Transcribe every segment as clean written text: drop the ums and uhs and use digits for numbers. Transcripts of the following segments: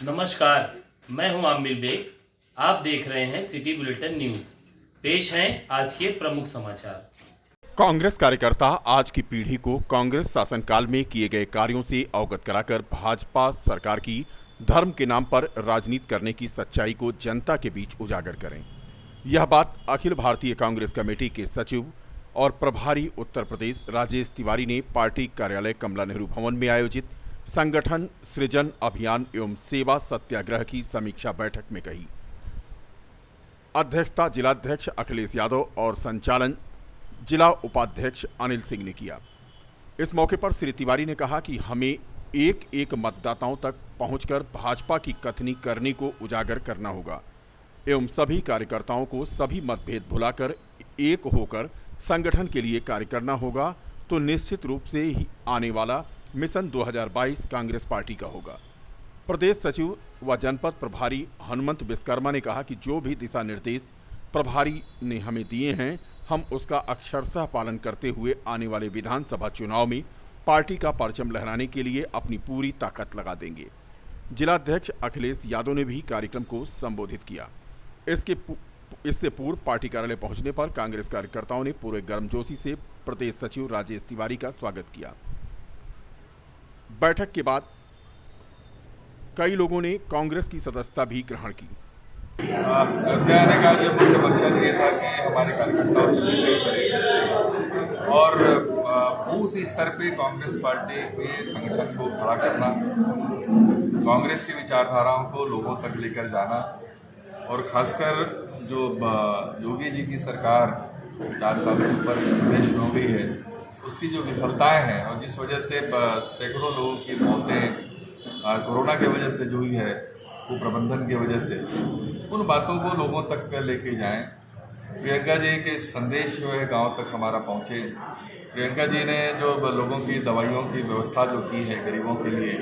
नमस्कार, मैं हूं आमिर बेग। आप देख रहे हैं सिटी बुलेटिन न्यूज। पेश हैं आज के प्रमुख समाचार। कांग्रेस कार्यकर्ता आज की पीढ़ी को कांग्रेस शासनकाल में किए गए कार्यों से अवगत कराकर भाजपा सरकार की धर्म के नाम पर राजनीति करने की सच्चाई को जनता के बीच उजागर करें। यह बात अखिल भारतीय कांग्रेस कमेटी के सचिव और प्रभारी उत्तर प्रदेश राजेश तिवारी ने पार्टी कार्यालय कमला नेहरू भवन में आयोजित संगठन सृजन अभियान एवं सेवा सत्याग्रह की समीक्षा बैठक में कही। अध्यक्षता जिलाध्यक्ष अखिलेश यादव और संचालन जिला उपाध्यक्ष अनिल सिंह ने किया। इस मौके पर श्री तिवारी ने कहा कि हमें एक एक मतदाताओं तक पहुंचकर भाजपा की कथनी करनी को उजागर करना होगा एवं सभी कार्यकर्ताओं को सभी मतभेद भुलाकर एक होकर संगठन के लिए कार्य करना होगा, तो निश्चित रूप से ही आने वाला मिशन 2022 कांग्रेस पार्टी का होगा। प्रदेश सचिव व जनपद प्रभारी हनुमंत विश्वकर्मा ने कहा कि जो भी दिशा निर्देश प्रभारी ने हमें दिए हैं, हम उसका अक्षरशः पालन करते हुए आने वाले विधानसभा चुनाव में पार्टी का परचम लहराने के लिए अपनी पूरी ताकत लगा देंगे। जिलाध्यक्ष अखिलेश यादव ने भी कार्यक्रम को संबोधित किया। इससे पूर्व पार्टी कार्यालय पहुंचने पर कांग्रेस कार्यकर्ताओं ने पूरे गर्मजोशी से प्रदेश सचिव राजेश तिवारी का स्वागत किया। बैठक के बाद कई लोगों ने कांग्रेस की सदस्यता भी ग्रहण की। कहने का जो मुख्य मकसद ये था कि हमारे कार्यकर्ताओं से मिलकर करें और बूथ स्तर पे कांग्रेस पार्टी के संगठन को खड़ा करना, कांग्रेस की विचारधाराओं को लोगों तक लेकर जाना और खासकर जो योगी जी की सरकार 4 साल से ऊपर इस प्रदेश में हो गई है, उसकी जो विफलताएं हैं और जिस वजह से सैकड़ों लोगों की मौतें कोरोना की वजह से जो हुई है, वो प्रबंधन की वजह से, उन बातों को लोगों तक लेके जाएं। प्रियंका जी के संदेश जो है गांव तक हमारा पहुंचे। प्रियंका जी ने जो लोगों की दवाइयों की व्यवस्था जो की है गरीबों के लिए,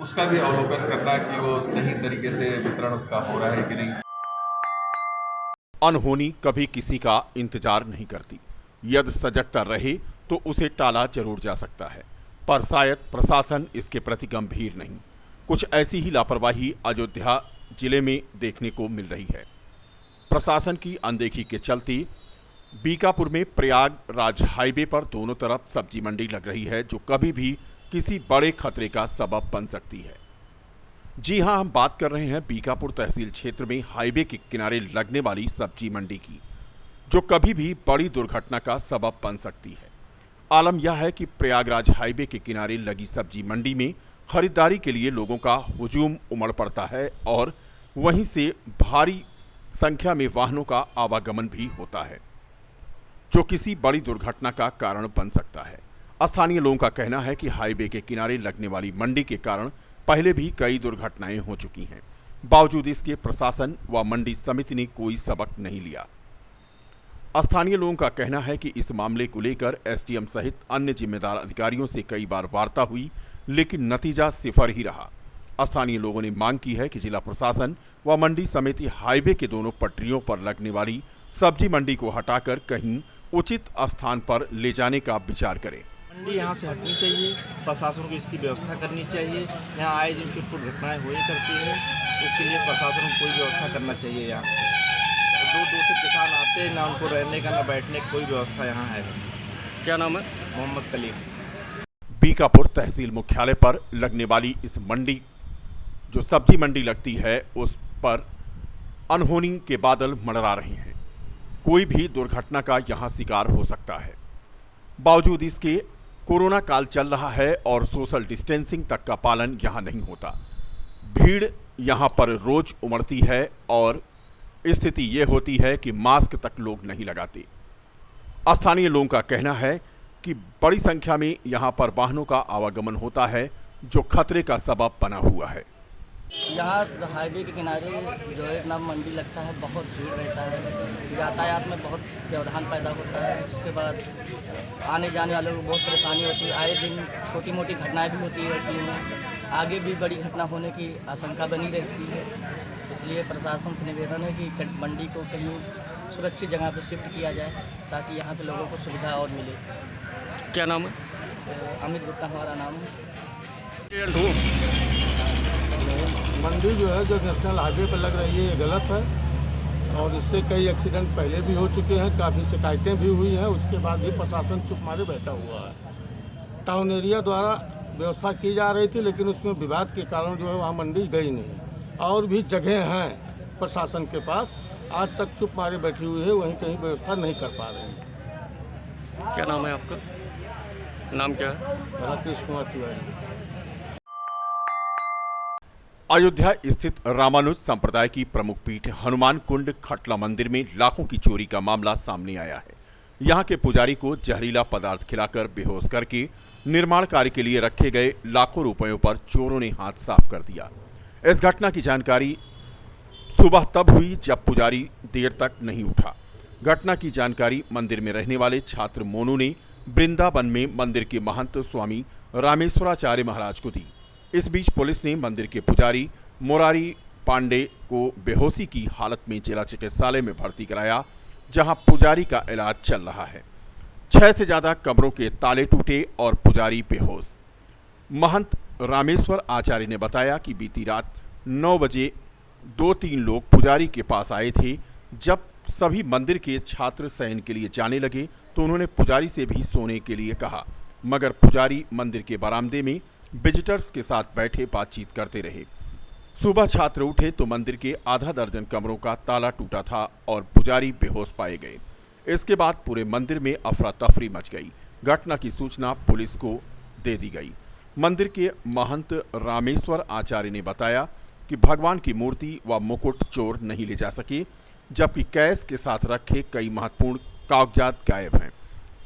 उसका भी अवलोकन करना कि वो सही तरीके से वितरण उसका हो रहा है कि नहीं। अनहोनी कभी किसी का इंतजार नहीं करती। यदि सजगता रहे तो उसे टाला जरूर जा सकता है, पर शायद प्रशासन इसके प्रति गंभीर नहीं। कुछ ऐसी ही लापरवाही अयोध्या जिले में देखने को मिल रही है। प्रशासन की अनदेखी के चलते बीकापुर में प्रयागराज हाईवे पर दोनों तरफ सब्जी मंडी लग रही है, जो कभी भी किसी बड़े खतरे का सबब बन सकती है। जी हां, हम बात कर रहे हैं बीकापुर तहसील क्षेत्र में हाईवे के किनारे लगने वाली सब्जी मंडी की, जो कभी भी बड़ी दुर्घटना का सबब बन सकती है। आलम यह है कि प्रयागराज हाईवे के किनारे लगी सब्जी मंडी में खरीदारी के लिए लोगों का हुजूम उमड़ पड़ता है और वहीं से भारी संख्या में वाहनों का आवागमन भी होता है, जो किसी बड़ी दुर्घटना का कारण बन सकता है। स्थानीय लोगों का कहना है कि हाईवे के किनारे लगने वाली मंडी के कारण पहले भी कई दुर्घटनाएं हो चुकी हैं। बावजूद इसके प्रशासन व मंडी समिति ने कोई सबक नहीं लिया। स्थानीय लोगों का कहना है कि इस मामले को लेकर एसडीएम सहित अन्य जिम्मेदार अधिकारियों से कई बार वार्ता हुई, लेकिन नतीजा सिफर ही रहा। स्थानीय लोगों ने मांग की है कि जिला प्रशासन व मंडी समिति हाईवे के दोनों पटरियों पर लगने वाली सब्जी मंडी को हटाकर कहीं उचित स्थान पर ले जाने का विचार करे। मंडी यहाँ से हटनी चाहिए, प्रशासन को इसकी व्यवस्था करनी चाहिए। यहाँ आए दिन चुटपुट घटनाएं हुई करती है, इसके लिए प्रशासन को कोई व्यवस्था करना चाहिए। यहाँ दूर दूर से किसान आते हैं, ना उनको रहने का ना बैठने की कोई व्यवस्था यहाँ है। क्या नाम है? मोहम्मद कलीम। बीकापुर तहसील मुख्यालय पर लगने वाली इस मंडी, जो सब्जी मंडी लगती है, उस पर अनहोनी के बादल मंडरा रहे हैं। कोई भी दुर्घटना का यहाँ शिकार हो सकता है। बावजूद इसके कोरोना काल चल रहा है और सोशल डिस्टेंसिंग तक का पालन यहाँ नहीं होता। भीड़ यहाँ पर रोज उमड़ती है और स्थिति ये होती है कि मास्क तक लोग नहीं लगाते। स्थानीय लोगों का कहना है कि बड़ी संख्या में यहाँ पर वाहनों का आवागमन होता है, जो खतरे का सबब बना हुआ है। यहाँ हाईवे के किनारे जो है ना मंडी लगता है, बहुत भीड़ रहता है, यातायात में बहुत व्यवधान पैदा होता है। उसके बाद आने जाने वालों को बहुत परेशानी होती है। आए दिन छोटी मोटी घटनाएं भी होती रहती हैं, आगे भी बड़ी घटना होने की आशंका बनी रहती है। इसलिए प्रशासन से निवेदन है कि मंडी को कहीं सुरक्षित जगह पर शिफ्ट किया जाए, ताकि यहाँ के लोगों को सुविधा और मिले। क्या नाम है? अमित गुप्ता हमारा नाम है। एक्सीडेंट हुआ? मंडी जो है जो नेशनल हाईवे पर लग रही है ये गलत है और इससे कई एक्सीडेंट पहले भी हो चुके हैं, काफ़ी शिकायतें भी हुई हैं। उसके बाद भी प्रशासन चुप मारे बैठा हुआ है। टाउन एरिया द्वारा व्यवस्था की जा रही थी लेकिन उसमें विवाद के कारण जो है वहाँ मंडी गई नहीं। और भी जगह हैं प्रशासन के पास, आज तक चुप मारे बैठी हुई है, वहीं कहीं व्यवस्था नहीं कर पा रही है। क्या नाम है आपका? नाम क्या है? राकेश कुमार तिवारी। अयोध्या स्थित रामानुज संप्रदाय की प्रमुख पीठ हनुमान कुंड खटला मंदिर में लाखों की चोरी का मामला सामने आया है। यहां के पुजारी को जहरीला पदार्थ खिलाकर बेहोश करके निर्माण कार्य के लिए रखे गए लाखों रुपयों पर चोरों ने हाथ साफ कर दिया। इस घटना की जानकारी सुबह तब हुई जब पुजारी देर तक नहीं उठा। घटना की जानकारी मंदिर में रहने वाले छात्र मोनू ने वृंदावन में मंदिर के महंत स्वामी रामेश्वराचार्य महाराज को दी। इस बीच पुलिस ने मंदिर के पुजारी मोरारी पांडे को बेहोशी की हालत में जिला चिकित्सालय में भर्ती कराया, जहां पुजारी का इलाज चल रहा है। 6 से ज्यादा कमरों के ताले टूटे और पुजारी बेहोश। महंत रामेश्वर आचार्य ने बताया कि बीती रात 9 बजे 2-3 लोग पुजारी के पास आए थे। जब सभी मंदिर के छात्र शयन के लिए जाने लगे तो उन्होंने पुजारी से भी सोने के लिए कहा, मगर पुजारी मंदिर के बरामदे में विजिटर्स के साथ बैठे बातचीत करते रहे। सुबह छात्र उठे तो मंदिर के आधा दर्जन कमरों का ताला टूटा था और पुजारी बेहोश पाए गए। इसके बाद पूरे मंदिर में अफरा तफरी मच गई। घटना की सूचना पुलिस को दे दी गई। मंदिर के महंत रामेश्वर आचार्य ने बताया कि भगवान की मूर्ति व मुकुट चोर नहीं ले जा सके, जबकि कैश के साथ रखे कई महत्वपूर्ण कागजात गायब हैं।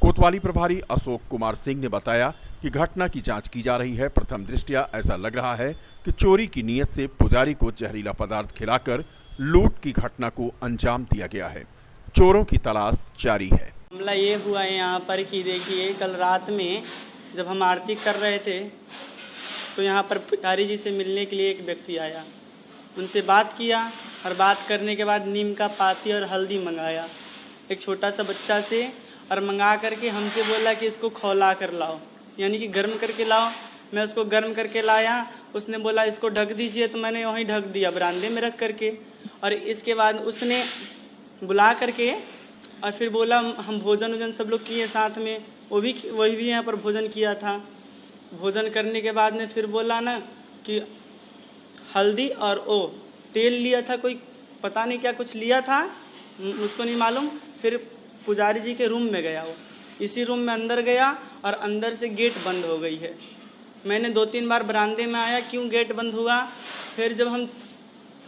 कोतवाली प्रभारी अशोक कुमार सिंह ने बताया कि घटना की जांच की जा रही है। प्रथम दृष्टया ऐसा लग रहा है कि चोरी की नीयत से पुजारी को जहरीला पदार्थ खिलाकर लूट की घटना को अंजाम दिया गया है। चोरों की तलाश जारी है। मामला ये हुआ है यहाँ पर कि देखिए, कल रात में जब हम आरती कर रहे थे तो यहाँ पर पुजारी जी से मिलने के लिए एक व्यक्ति आया। उनसे बात किया और बात करने के बाद नीम का पाती और हल्दी मंगाया एक छोटा सा बच्चा से, और मंगा करके हमसे बोला कि इसको खौला कर लाओ, यानी कि गर्म करके लाओ। मैं उसको गर्म करके लाया। उसने बोला इसको ढक दीजिए, तो मैंने वहीं ढक दिया बरामदे में रख करके। और इसके बाद उसने बुला करके और फिर बोला हम भोजन वोजन सब लोग किए साथ में, वही भी यहाँ पर भोजन किया था। भोजन करने के बाद में फिर बोला ना कि हल्दी और तेल लिया था, कोई पता नहीं क्या कुछ लिया था, मुझको नहीं मालूम। फिर पुजारी जी के रूम में गया, वो इसी रूम में अंदर गया और अंदर से गेट बंद हो गई है। मैंने 2-3 बार बरामदे में आया, क्यों गेट बंद हुआ। फिर जब हम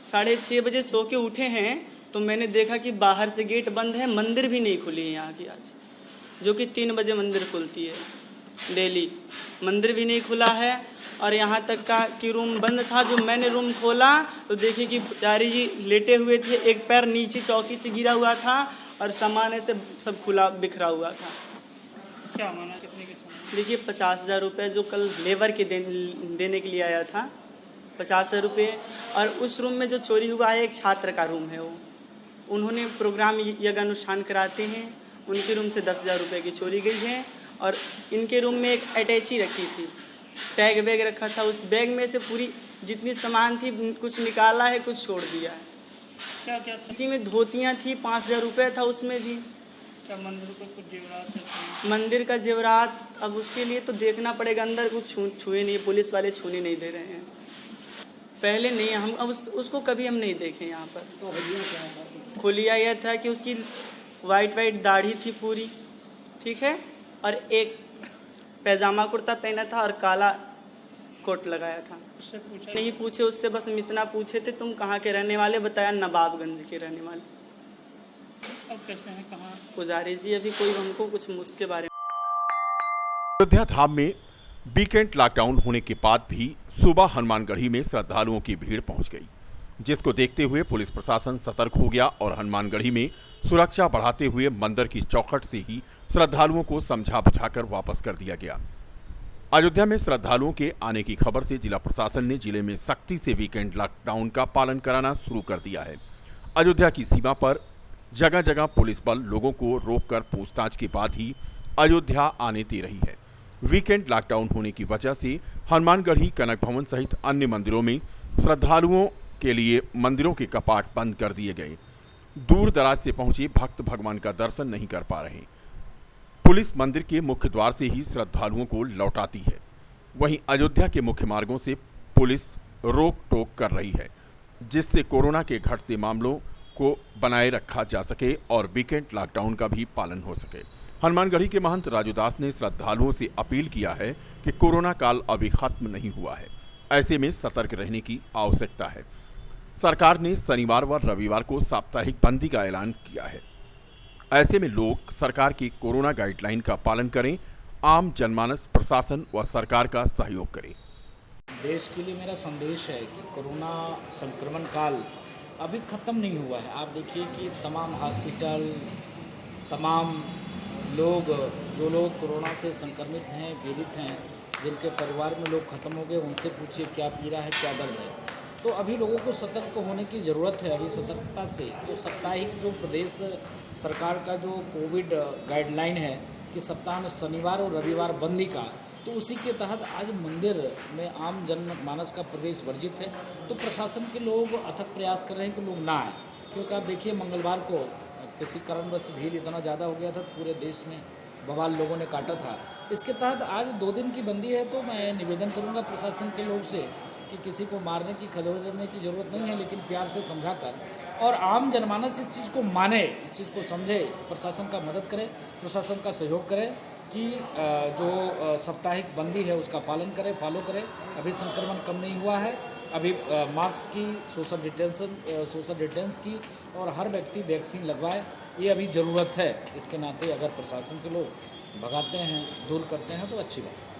6:30 बजे सो के उठे हैं तो मैंने देखा कि बाहर से गेट बंद है, मंदिर भी नहीं खुली है यहाँ की आज, जो कि 3 बजे मंदिर खुलती है डेली। मंदिर भी नहीं खुला है और यहाँ तक का कि रूम बंद था। जो मैंने रूम खोला तो देखिए कि पुजारी जी लेटे हुए थे, एक पैर नीचे चौकी से गिरा हुआ था और सामान ऐसे सब खुला बिखरा हुआ था। क्या माना, कितने के? देखिए 50,000 रुपये जो कल लेबर के देने के लिए आया था, 50,000 रुपये। और उस रूम में जो चोरी हुआ है एक छात्र का रूम है, वो उन्होंने प्रोग्राम यज्ञ अनुष्ठान कराते हैं, उनके रूम से 10,000 रुपये की चोरी गई है। और इनके रूम में एक अटैची रखी थी, टैग बैग रखा था, उस बैग में से पूरी जितनी सामान थी कुछ निकाला है, कुछ छोड़ दिया है। क्या क्या इसी में धोतियाँ थी, 5,000 रुपये था उसमें भी। क्या मंदिर को कुछ जेवरात? मंदिर का जेवरात अब उसके लिए तो देखना पड़ेगा, अंदर कुछ छुए नहीं, पुलिस वाले छूने नहीं दे रहे हैं। पहले नहीं, हम अब उसको कभी हम नहीं देखे यहाँ पर। तो खुलिया यह था कि उसकी वाइट दाढ़ी थी पूरी, ठीक है, और एक पैजामा कुर्ता पहना था और काला कोट लगाया था। उससे पूछा नहीं? पूछे उससे, बस हम इतना पूछे थे तुम कहाँ के रहने वाले, बताया नवाबगंज के रहने वाले। अब कैसे हैं, कहाँ? पुजारी जी अभी कोई हमको कुछ उसके बारे में। अयोध्या धाम में वीकेंड लॉकडाउन होने के बाद भी सुबह हनुमानगढ़ी में श्रद्धालुओं की भीड़ पहुंच गई, जिसको देखते हुए पुलिस प्रशासन सतर्क हो गया और हनुमानगढ़ी में सुरक्षा बढ़ाते हुए मंदिर की चौखट से ही श्रद्धालुओं को समझा बुझाकर वापस कर दिया गया। अयोध्या में श्रद्धालुओं के आने की खबर से जिला प्रशासन ने जिले में सख्ती से वीकेंड लॉकडाउन का पालन कराना शुरू कर दिया है। अयोध्या की सीमा पर जगह जगह पुलिस बल लोगों को रोककर पूछताछ के बाद ही अयोध्या आने दे रही है। वीकेंड लॉकडाउन होने की वजह से हनुमानगढ़ी कनक भवन सहित अन्य मंदिरों में श्रद्धालुओं के लिए मंदिरों के कपाट बंद कर दिए गए। दूर दराज से पहुंचे भक्त भगवान का दर्शन नहीं कर पा रहे। पुलिस मंदिर के मुख्य द्वार से ही श्रद्धालुओं को लौटाती है। वहीं अयोध्या के मुख्य मार्गों से पुलिस रोक टोक कर रही है, जिससे कोरोना के घटते मामलों को बनाए रखा जा सके और वीकेंड लॉकडाउन का भी पालन हो सके। हनुमानगढ़ी के महंत राजू दास ने श्रद्धालुओं से अपील किया है कि कोरोना काल अभी खत्म नहीं हुआ है, ऐसे में सतर्क रहने की आवश्यकता है। सरकार ने शनिवार व रविवार को साप्ताहिक बंदी का ऐलान किया है। ऐसे में लोग सरकार की कोरोना गाइडलाइन का पालन करें, आम जनमानस प्रशासन व सरकार का सहयोग करें। देश के लिए मेरा संदेश है कि कोरोना संक्रमण काल अभी ख़त्म नहीं हुआ है। आप देखिए कि तमाम हॉस्पिटल, तमाम लोग जो लोग कोरोना से संक्रमित हैं, पीड़ित हैं, जिनके परिवार में लोग ख़त्म हो गए, उनसे पूछिए क्या पीड़ा है, क्या दर्द है। तो अभी लोगों को सतर्क होने की ज़रूरत है। अभी सतर्कता से तो साप्ताहिक जो प्रदेश सरकार का जो कोविड गाइडलाइन है कि सप्ताह में शनिवार और रविवार बंदी का, तो उसी के तहत आज मंदिर में आम जनमानस का प्रवेश वर्जित है। तो प्रशासन के लोग अथक प्रयास कर रहे हैं कि लोग ना आए, क्योंकि आप देखिए मंगलवार को किसी कारणवश भीड़ इतना ज़्यादा हो गया था, पूरे देश में बवाल लोगों ने काटा था। इसके तहत आज 2 दिन की बंदी है। तो मैं निवेदन करूंगा प्रशासन के लोग से कि किसी को मारने की खदेड़ने की ज़रूरत नहीं है, लेकिन प्यार से समझाकर और आम जनमानस इस चीज़ को माने, इस चीज़ को समझे, प्रशासन का मदद करे, प्रशासन का सहयोग करे कि जो साप्ताहिक बंदी है उसका पालन करे, फॉलो करे। अभी संक्रमण कम नहीं हुआ है। अभी मास्क की, सोशल डिस्टेंस की और हर व्यक्ति वैक्सीन लगवाए, ये अभी ज़रूरत है। इसके नाते अगर प्रशासन के लोग भगाते हैं, दूर करते हैं तो अच्छी बात है।